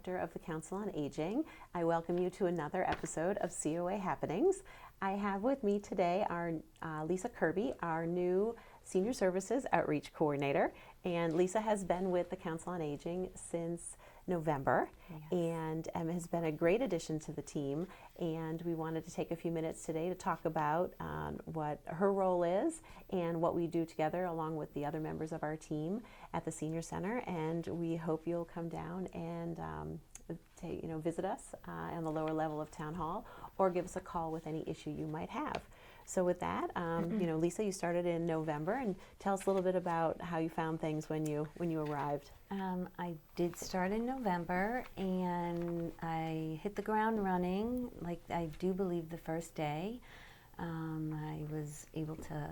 Director of the Council on Aging. I welcome you to another episode of COA Happenings. I have with me today our Lisa Kirby, our new Senior Services Outreach Coordinator. And Lisa has been with the Council on Aging since November, and has been a great addition to the team. And we wanted to take a few minutes today to talk about what her role is and what we do together along with the other members of our team at the Senior Center. And we hope you'll come down and visit us on the lower level of Town Hall, or give us a call with any issue you might have. So with that, Lisa, you started in November, and tell us a little bit about how you found things when you arrived. I did start in November, and I hit the ground running, like I do believe the first day. I was able to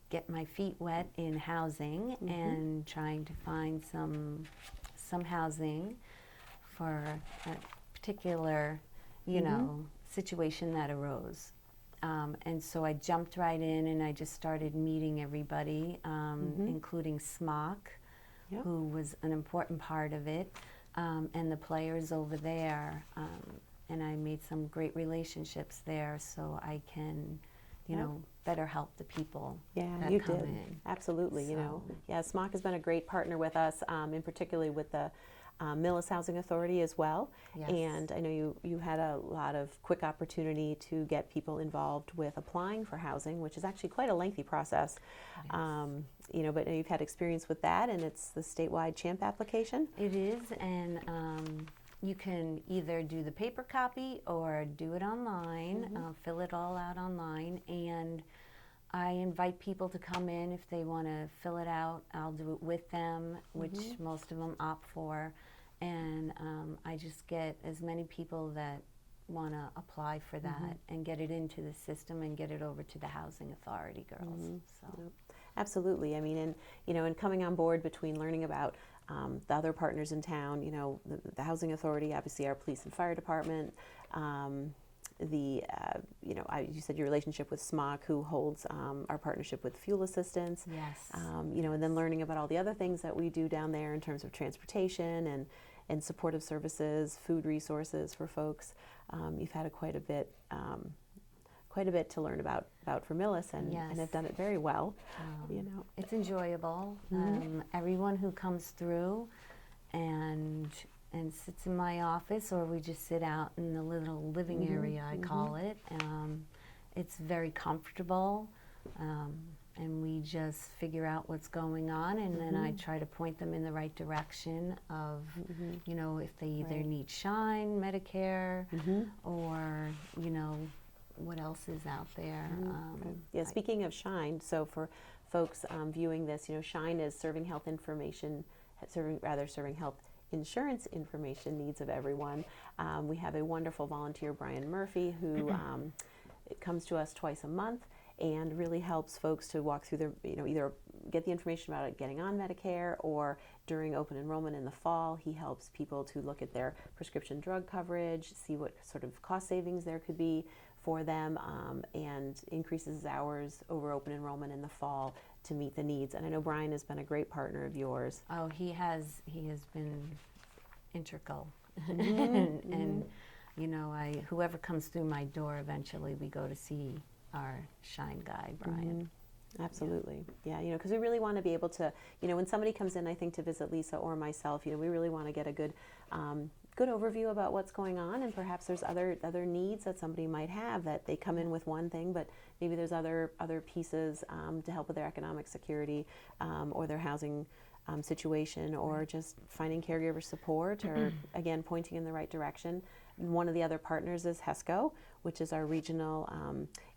get my feet wet in housing and trying to find some housing for a particular, situation that arose. And so I jumped right in, and I just started meeting everybody, including Smock, who was an important part of it, and the players over there. And I made some great relationships there, so I can, better help the people that you come did. in. Absolutely. Smock has been a great partner with us, in particularly with the Millis Housing Authority as well. Yes. And I know you had a lot of quick opportunity to get people involved with applying for housing, which is actually quite a lengthy process. But you've had experience with that, and it's the statewide CHAMP application. It is, and you can either do the paper copy or do it online, fill it all out online, and I invite people to come in if they want to fill it out. I'll do it with them, which most of them opt for, and I just get as many people that want to apply for that and get it into the system and get it over to the Housing Authority girls. Yep. Absolutely. I mean, and coming on board between learning about the other partners in town, the Housing Authority, obviously our police and fire department, you said your relationship with Smock, who holds our partnership with fuel assistance. Yes. And then learning about all the other things that we do down there in terms of transportation and supportive services, food resources for folks. You've had quite a bit to learn about for Millis, and have done it very well. It's enjoyable. Everyone who comes through and sits in my office, or we just sit out in the little living area, I call it. It's very comfortable, and we just figure out what's going on, and then I try to point them in the right direction of, if they either need Shine, Medicare, or, what else is out there. Speaking of Shine, so for folks viewing this, Shine is serving health insurance information needs of everyone. We have a wonderful volunteer, Brian Murphy, who comes to us twice a month and really helps folks to walk through their, either get the information about getting on Medicare, or during open enrollment in the fall, he helps people to look at their prescription drug coverage, see what sort of cost savings there could be for them, and increases his hours over open enrollment in the fall to meet the needs. And I know Brian has been a great partner of yours. Oh, he has been integral. And whoever comes through my door, eventually we go to see our Shine guy, Brian. Absolutely. Because we really want to be able to, when somebody comes in, I think, to visit Lisa or myself, we really want to get a good overview about what's going on, and perhaps there's other needs that somebody might have, that they come in with one thing, but maybe there's other pieces to help with their economic security, or their housing situation, or just finding caregiver support, or again pointing in the right direction. One of the other partners is HESCO, which is our regional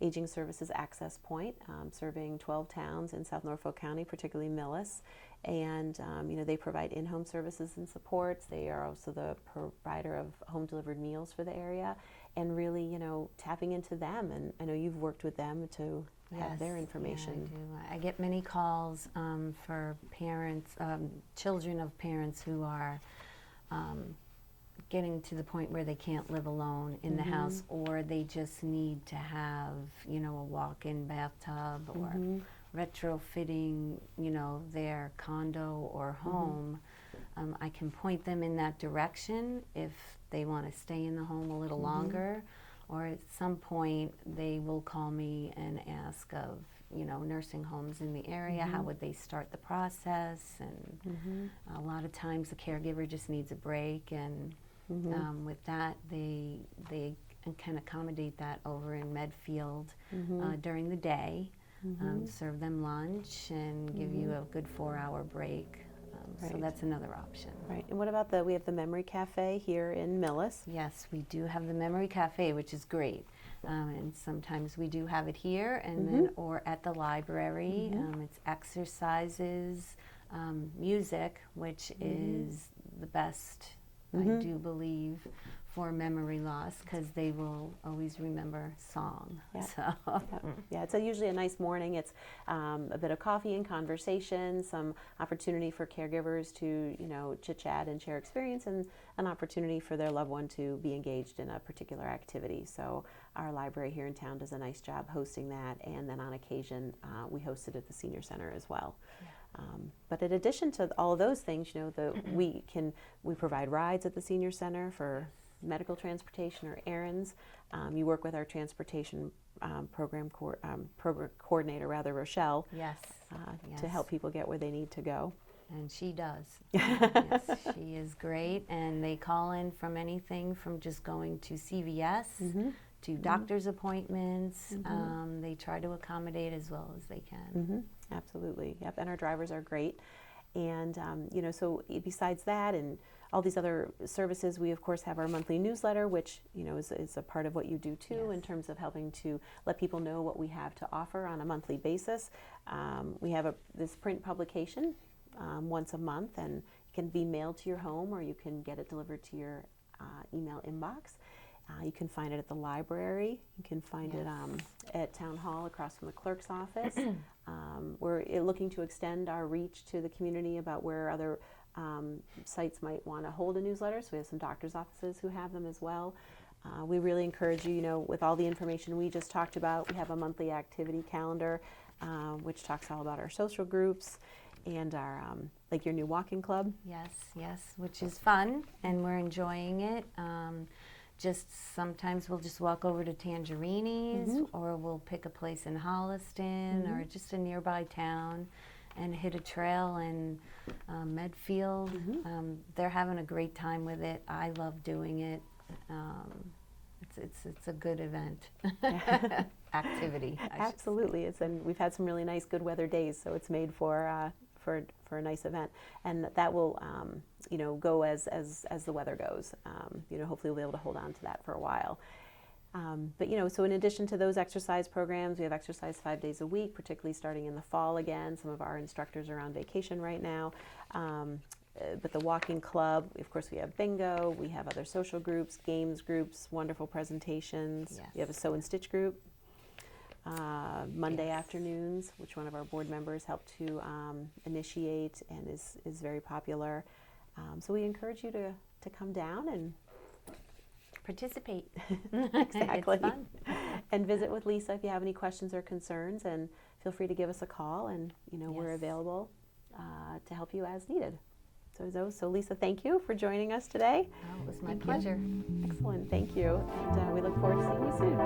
aging services access point, serving 12 towns in South Norfolk County, particularly Millis. And they provide in-home services and supports. They are also the provider of home-delivered meals for the area, and really, tapping into them. And I know you've worked with them to have their information. Yeah, I do. I get many calls for parents, children of parents who are getting to the point where they can't live alone in the house, or they just need to have, a walk-in bathtub, or retrofitting, their condo or home. I can point them in that direction if they want to stay in the home a little longer, or at some point they will call me and ask of, you know, nursing homes in the area, how would they start the process, and a lot of times the caregiver just needs a break, and with that they can accommodate that over in Medfield during the day, serve them lunch and give you a good 4-hour break. So that's another option. Right. And what about we have the Memory Cafe here in Millis. Yes, we do have the Memory Cafe, which is great. And sometimes we do have it here, and then or at the library. It's exercises, music, which is the best, I do believe, for memory loss, because they will always remember song. Yeah. So. Yeah, it's usually a nice morning. It's a bit of coffee and conversation, some opportunity for caregivers to, you know, chit-chat and share experience, and an opportunity for their loved one to be engaged in a particular activity. So our library here in town does a nice job hosting that, and then on occasion we host it at the senior center as well. But in addition to all of those things, you know, we provide rides at the senior center for medical transportation or errands. You work with our transportation program coordinator, Rochelle, Yes. to help people get where they need to go. And she does. Yes, she is great. And they call in from anything from just going to CVS to doctor's appointments. They try to accommodate as well as they can. Absolutely. Yep. And our drivers are great. And, you know, so besides that and all these other services, we of course have our monthly newsletter, which, you know, is a part of what you do too, in terms of helping to let people know what we have to offer on a monthly basis. We have this print publication once a month, and it can be mailed to your home, or you can get it delivered to your email inbox. You can find it at the library. You can find it at Town Hall across from the clerk's office. We're looking to extend our reach to the community about where other sites might want to hold a newsletter. So we have some doctor's offices who have them as well. We really encourage you, you know, with all the information we just talked about, we have a monthly activity calendar, which talks all about our social groups and our, like your new walking club. Yes, which is fun, and we're enjoying it. Just sometimes we'll just walk over to Tangerini's, or we'll pick a place in Holliston, or just a nearby town, and hit a trail in Medfield. They're having a great time with it. I love doing it. It's a good event activity. Absolutely, and we've had some really nice good weather days, so it's made for a nice event, and that will you know, go as the weather goes. You know, hopefully we'll be able to hold on to that for a while. But you know, so in addition to those exercise programs, we have exercise 5 days a week, particularly starting in the fall again. Some of our instructors are on vacation right now. But the walking club, of course, we have bingo, we have other social groups, games groups, wonderful presentations. We have a sew and stitch group. Monday afternoons, which one of our board members helped to initiate and is very popular. So we encourage you to come down and participate. Exactly. It's fun. And visit with Lisa if you have any questions or concerns, and feel free to give us a call, and you know, we're available to help you as needed. So Lisa, thank you for joining us today. Oh, it was my pleasure. Excellent, thank you. And we look forward to seeing you soon.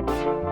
Thank you.